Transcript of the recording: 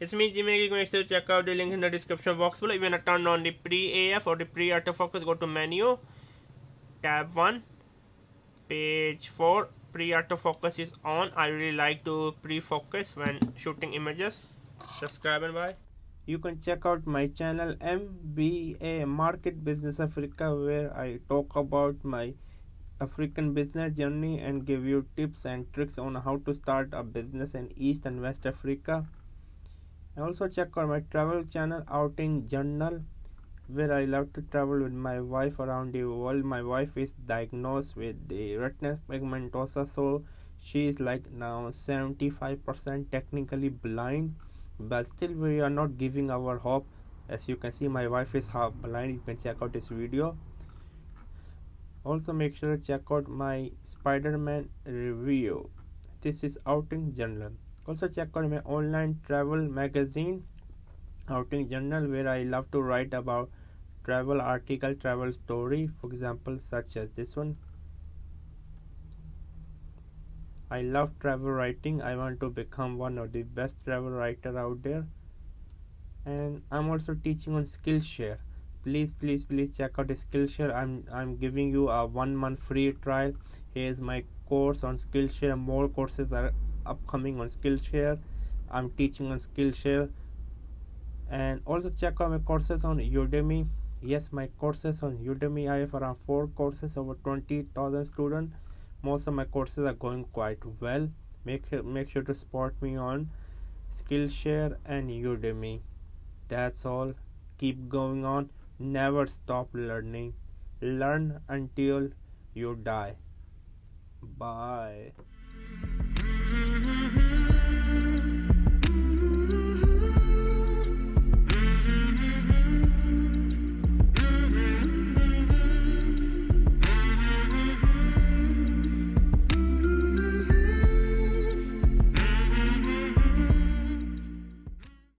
It's me, Jimmy. Make sure to check out the link in the description box below. If you want to turn on the pre-AF or the pre-autofocus, go to menu, tab 1, page 4. Pre-autofocus is on. I really like to pre-focus when shooting images. Subscribe and bye. You can check out my channel MBA Market Business Africa, where I talk about my African business journey and give you tips and tricks on how to start a business in East and West Africa. And also check out my travel channel Outing Journal, where I love to travel with my wife around the world. My wife is diagnosed with the retinal pigmentosa, so she is like now 75% technically blind, but still we are not giving our hope. As you can see, my wife is half blind. You can check out this video. Also make sure to check out my Spider-Man review. This is Outing Journal. Also check out my online travel magazine Outing Journal, where I love to write about travel article, travel story, for example such as this one. I love travel writing. I want to become one of the best travel writer out there. And I'm also teaching on Skillshare. Please check out the Skillshare. I'm giving you a 1 month free trial. Here's my course on Skillshare. More courses are upcoming on Skillshare. I'm teaching on Skillshare. And also check out my courses on Udemy. Yes, my courses on Udemy. I have around 4 courses, over 20,000 students. Most of my courses are going quite well. Make sure to support me on Skillshare and Udemy. That's all. Keep going on. Never stop learning. Learn until you die. Bye.